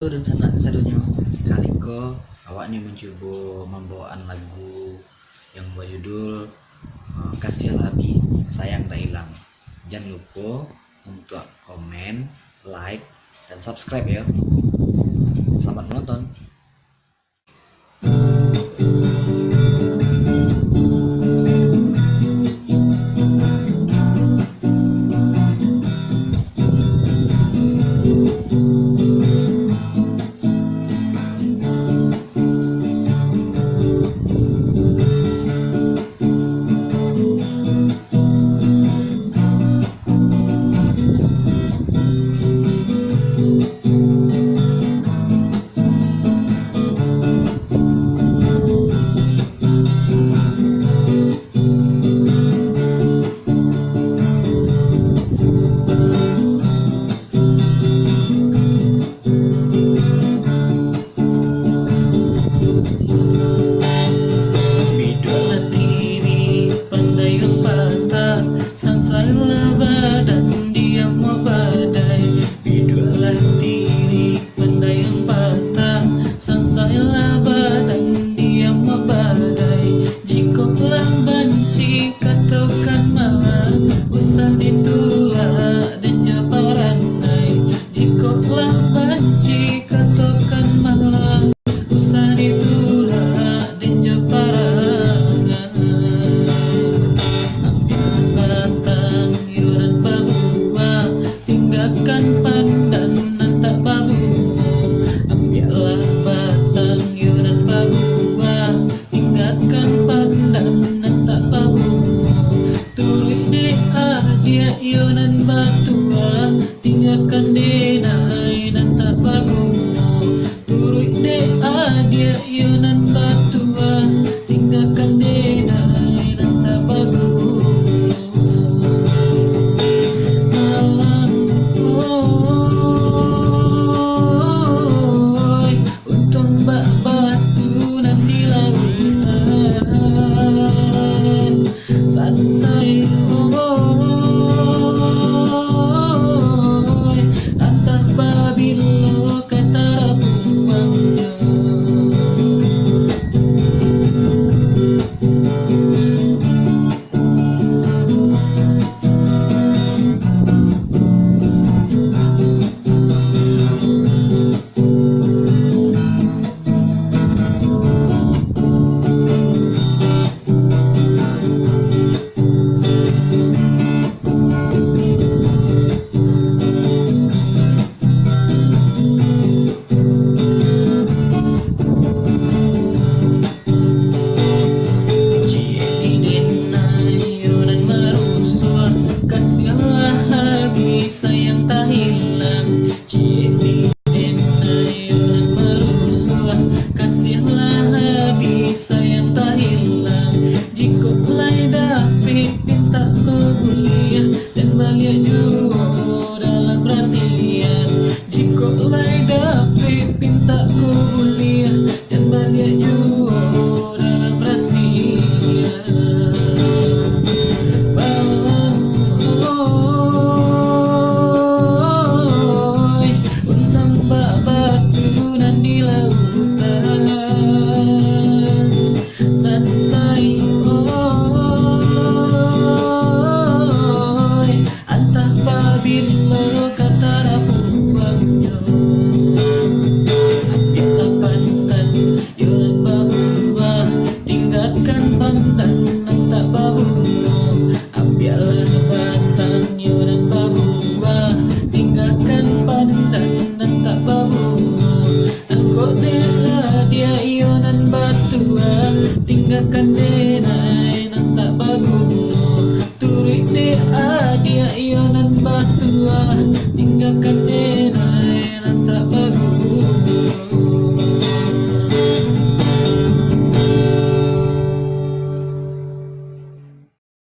Dan sana sadunya kaliko awak ni mencoba membawaan lagu yang berjudul Kasih Labi Sayang Tak Hilang. Jangan lupa untuk komen, like, dan subscribe ya. Selamat menonton. Yonan batua tinggalkan denai nan tak bagumu. Turut de dia yonan batua tinggalkan denai nan tak bagumu. Malam oi untung bak batu nan di lautan sansai sayang tak hilang. Cik denai yonan merusuh kasihlah habis sayang tak hilang. Jika pelai dapat minta kuliah dan balik juga dalam perasaan. Jika pelai dapat minta kuliah dan balik juga dalam perasaan. Tinggalkan denai nan tak bagumu. Turik dia yonan batua tinggalkan